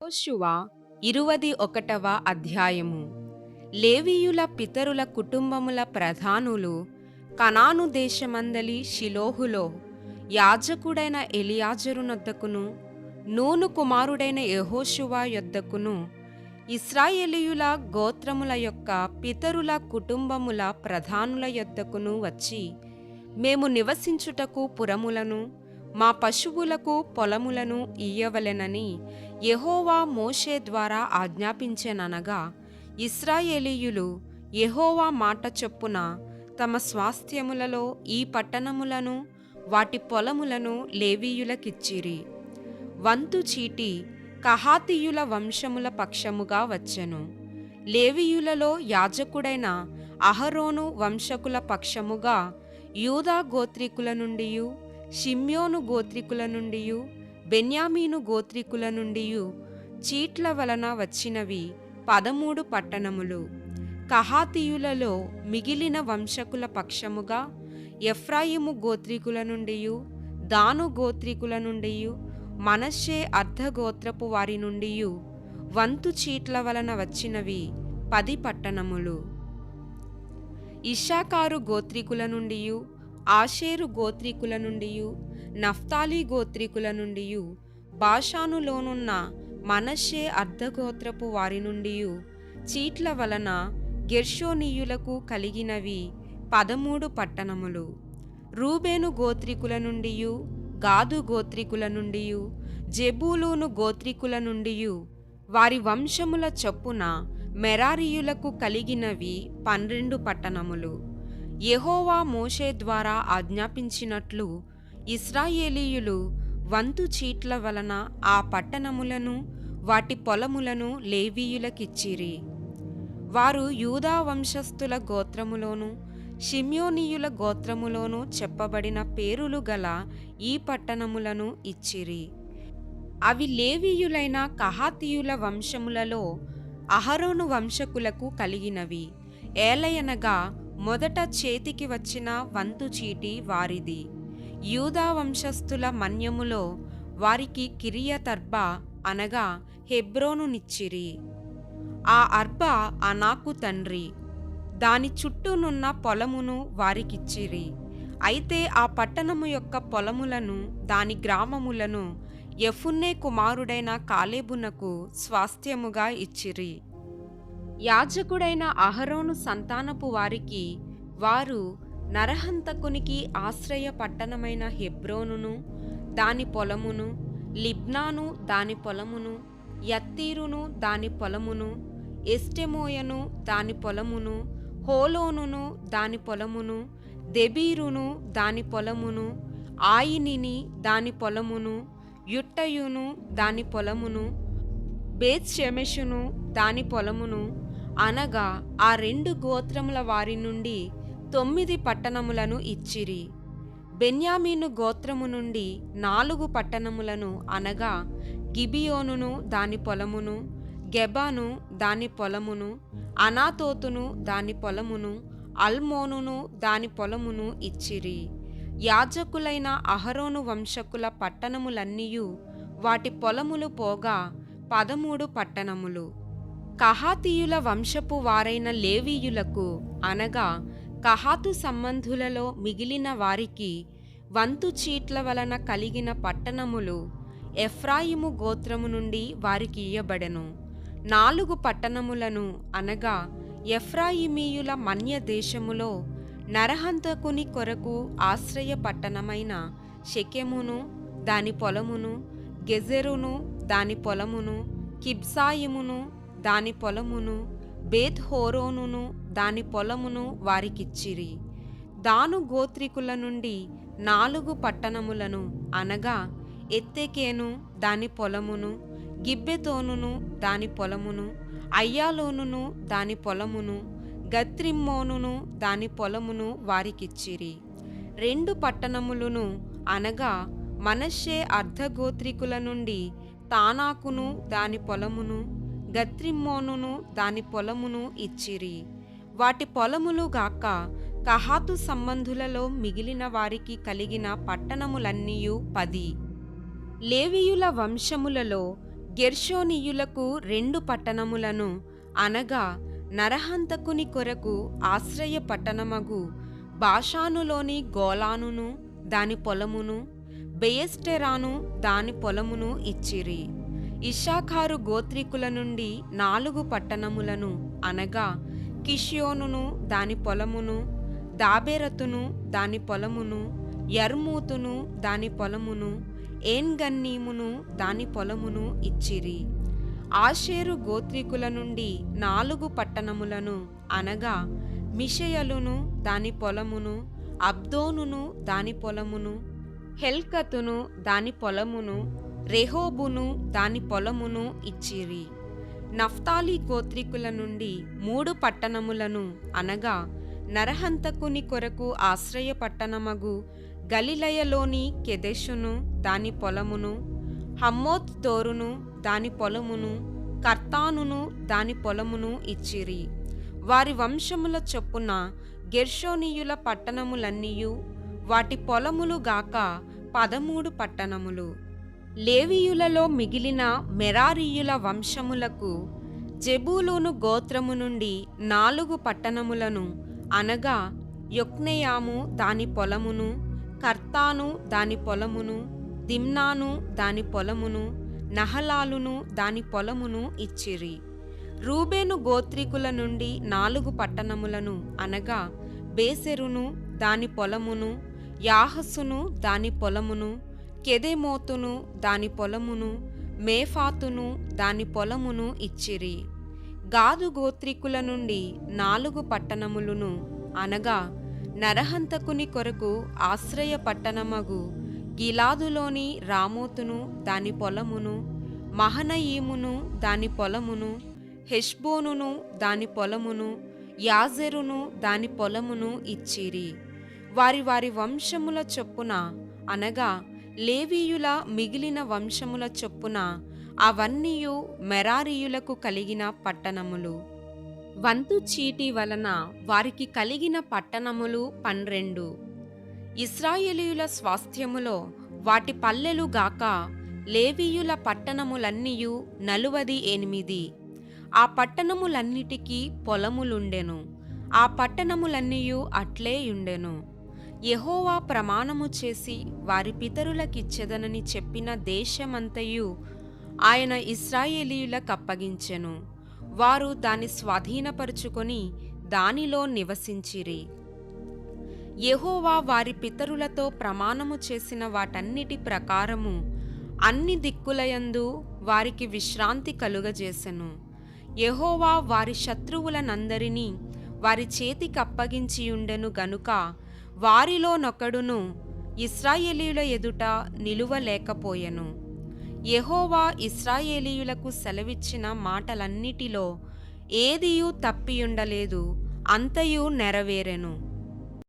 యెహోషువ 21వ అధ్యాయము. లేవీయుల పితరుల కుటుంబముల ప్రధానులు కనాను దేశమందలి షిలోహులో యాజకుడైన ఎలియాజరునొద్దకును, నూను కుమారుడైన యెహోషువ యొద్దకును, ఇశ్రాయేలీయుల గోత్రముల యొక్క పితరుల కుటుంబముల ప్రధానుల యొద్దకును వచ్చి, మేము నివసించుటకు పురములను, మా పశువులకు పొలములను ఇయ్యవలెనని యెహోవా మోషే ద్వారా ఆజ్ఞాపించెననగా, ఇశ్రాయేలీయులు యెహోవా మాట చొప్పున తమ స్వాస్థ్యములలో ఈ పట్టణములను వాటి పొలములను లేవీయులకిచ్చిరి. వంతు చీటి కహాతీయుల వంశముల పక్షముగా వచ్చెను. లేవీయులలో యాజకుడైన అహరోను వంశకుల పక్షముగా యూదా గోత్రీకుల నుండియు, షిమ్యోను గోత్రీకుల నుండియు, బెన్యామీను గోత్రీకుల నుండియు చీట్ల వలన వచ్చినవి 13 పట్టణములు. కహాతీయులలో మిగిలిన వంశకుల పక్షముగా ఎఫ్రాయిము గోత్రీకుల నుండియు, దాను గోత్రీకుల నుండియు, మనష్షే అర్ధగోత్రపు వారి నుండియు వంతు చీట్ల వలన వచ్చినవి 10 పట్టణములు. ఇశ్శాఖారు గోత్రీకుల నుండియు, ఆషేరు గోత్రీకుల నుండియు, నఫ్తాలి గోత్రీకుల నుండియు, బాషానులోనున్న మనష్షే అర్ధగోత్రపు వారి నుండియు చీట్ల వలన గెర్షోనీయులకు కలిగినవి 13 పట్టణములు. రూబేను గోత్రీకుల నుండియు, గాదు గోత్రీకుల నుండియు, జెబూలూను గోత్రీకుల నుండియు వారి వంశముల చొప్పున మెరారీయులకు కలిగినవి 12 పట్టణములు. యెహోవా మోషే ద్వారా ఆజ్ఞాపించినట్లు ఇశ్రాయేలీయులు వంతు చీట్ల వలన ఆ పట్టణములను వాటి పొలములను లేవీయులకిచ్చిరి. వారు యూదా వంశస్థుల గోత్రములోను, షిమ్యోనీయుల గోత్రములోను చెప్పబడిన పేరులు గల ఈ పట్టణములను ఇచ్చిరి. అవి లేవీయులైన కహాతీయుల వంశములలో అహరోను వంశకులకు కలిగినవి. ఏలయనగా మొదట చేతికి వచ్చిన వంతు చీటి వారిది. యూదా వంశస్థుల మన్యములో వారికి కిరియతర్బా అనగా హెబ్రోనునిచ్చిరి. ఆ అర్బా అనాకు తండ్రి. దాని చుట్టూనున్న పొలమును వారికిచ్చిరి. అయితే ఆ పట్టణము యొక్క పొలములను, దాని గ్రామములను యెఫున్నె కుమారుడైన కాలేబునకు స్వాస్థ్యముగా ఇచ్చిరి. యాజకుడైన అహరోను సంతానపు వారికి వారు నరహంతకునికి ఆశ్రయ పట్టణమైన హెబ్రోనును దాని పొలమును, లిబ్నాను దాని పొలమును, యత్తీరును దాని పొలమును, ఎష్టెమోయను దాని పొలమును, హోలోనును దాని పొలమును, దెబీరును దాని పొలమును, ఆయినిని దాని పొలమును, యుట్టయును దాని పొలమును, బేత్షెమెషును దాని పొలమును అనగా ఆ 2 గోత్రముల వారి నుండి 9 పట్టణములను ఇచ్చిరి. బెన్యామీను గోత్రము నుండి 4 పట్టణములను అనగా గిబియోనును దాని పొలమును, గెబాను దాని పొలమును, అనాతోతును దాని పొలమును, అల్మోనును దాని పొలమును ఇచ్చిరి. యాజకులైన అహరోను వంశకుల పట్టణములన్నీయు వాటి పొలములు పోగా 13 పట్టణములు. కహాతీయుల వంశపు వారైన లేవీయులకు అనగా కహాతు సంబంధులలో మిగిలిన వారికి వంతు చీట్ల వలన కలిగిన పట్టణములు ఎఫ్రాయిము గోత్రము నుండి వారికి ఇయ్యబడెను. 4 పట్టణములను అనగా ఎఫ్రాయిమీయుల మన్య దేశములో నరహంతకుని కొరకు ఆశ్రయ పట్టణమైన షెకెమును దాని పొలమును, గెజెరును దాని పొలమును, కిబ్సాయిమును దాని పొలమును, బేత్ హోరోనును దాని పొలమును వారికిచ్చిరి. దాను గోత్రికుల నుండి 4 పట్టణములను అనగా ఎత్తెకేను దాని పొలమును, గిబ్బెతోనును దాని పొలమును, అయ్యాలోనును దాని పొలమును, గత్రిమ్మోనును దాని పొలమును వారికిచ్చిరి. 2 పట్టణములను అనగా మనష్షే అర్ధగోత్రికుల నుండి తానాకును దాని పొలమును, గత్రిమ్మోనును దాని పొలమును ఇచ్చిరి. వాటి పొలములు గాక కహాతు సంబంధులలో మిగిలిన వారికి కలిగిన పట్టణములన్నీయు 10. లేవీయుల వంశములలో గెర్షోనీయులకు 2 పట్టణములను అనగా నరహంతకుని కొరకు ఆశ్రయ పట్టణమగు బాషానులోని గోలానును దాని పొలమును, బెయెష్టెరాను దాని పొలమును ఇచ్చిరి. ఇశ్శాఖారు గోత్రీకుల నుండి 4 పట్టణములను అనగా కిష్యోనును దాని పొలమును, దాబెరతును దాని పొలమును, యర్మూతును దాని పొలమును, ఏన్గన్నీమును దాని పొలమును ఇచ్చిరి. ఆషేరు గోత్రీకుల నుండి 4 పట్టణములను అనగా మిషయలును దాని పొలమును, అబ్దోనును దాని పొలమును, హెల్కతును దాని పొలమును, రెహోబును దాని పొలమును ఇచ్చిరి. నఫ్తాలి గోత్రీకుల నుండి 3 పట్టణములను అనగా నరహంతకుని కొరకు ఆశ్రయ పట్టణమగు గలిలయలోని కెదెషును దాని పొలమును, హమ్మోత్ దోరును దాని పొలమును, కర్తానును దాని పొలమును ఇచ్చిరి. వారి వంశముల చొప్పున గెర్షోనీయుల పట్టణములన్నీయు వాటి పొలములు గాక 13 పట్టణములు. లేవీయులలో మిగిలిన మెరారీయుల వంశములకు జెబూలూను గోత్రము నుండి 4 పట్టణములను అనగా యొక్నెయాము దాని పొలమును, కర్తాను దాని పొలమును, దిమ్నాను దాని పొలమును, నహలాలును దాని పొలమును ఇచ్చిరి. రూబేను గోత్రీకుల నుండి 4 పట్టణములను అనగా బేసెరును దాని పొలమును, యాహసును దాని పొలమును, కెదెమోతును దాని పొలమును, మేఫాతును దాని పొలమును ఇచ్చిరి. గాదు గోత్రీకుల నుండి 4 పట్టణములను అనగా నరహంతకుని కొరకు ఆశ్రయ పట్టణమగు గిలాదులోని రామోతును దాని పొలమును, మహనయీమును దాని పొలమును, హెష్బోనును దాని పొలమును, యాజెరును దాని పొలమును ఇచ్చిరి. వారి వారి వంశముల చొప్పున అనగా లేవీయుల మిగిలిన వంశముల చొప్పున అవన్నీయు మెరారీయులకు కలిగిన పట్టణములు. వంతు చీటీ వలన వారికి కలిగిన పట్టణములు 12. ఇశ్రాయేలీయుల స్వాస్థ్యములో వాటి పల్లెలు గాక లేవీయుల పట్టణములన్నీయు 48. ఆ పట్టణములన్నిటికీ పొలములుండెను. ఆ పట్టణములన్నీయు అట్లే యుండెను. యెహోవా ప్రమాణము చేసి వారి పితరులకిచ్చెదనని చెప్పిన దేశమంతయు ఆయన ఇశ్రాయేలీయులకప్పగించెను. వారు దాని స్వాధీనపరుచుకొని దానిలో నివసించిరి. యెహోవా వారి పితరులతో ప్రమాణము చేసిన వాటన్నిటి ప్రకారము అన్ని దిక్కులయందు వారికి విశ్రాంతి కలుగజేసెను. యెహోవా వారి శత్రువులనందరినీ వారి చేతికప్పగించియుండెను గనుక వారిలోనొకడును ఇశ్రాయేలీయుల ఎదుట నిలువలేకపోయెను. యెహోవా ఇశ్రాయేలీయులకు సెలవిచ్చిన మాటలన్నిటిలో ఏదియూ తప్పియుండలేదు, అంతయు నెరవేరెను.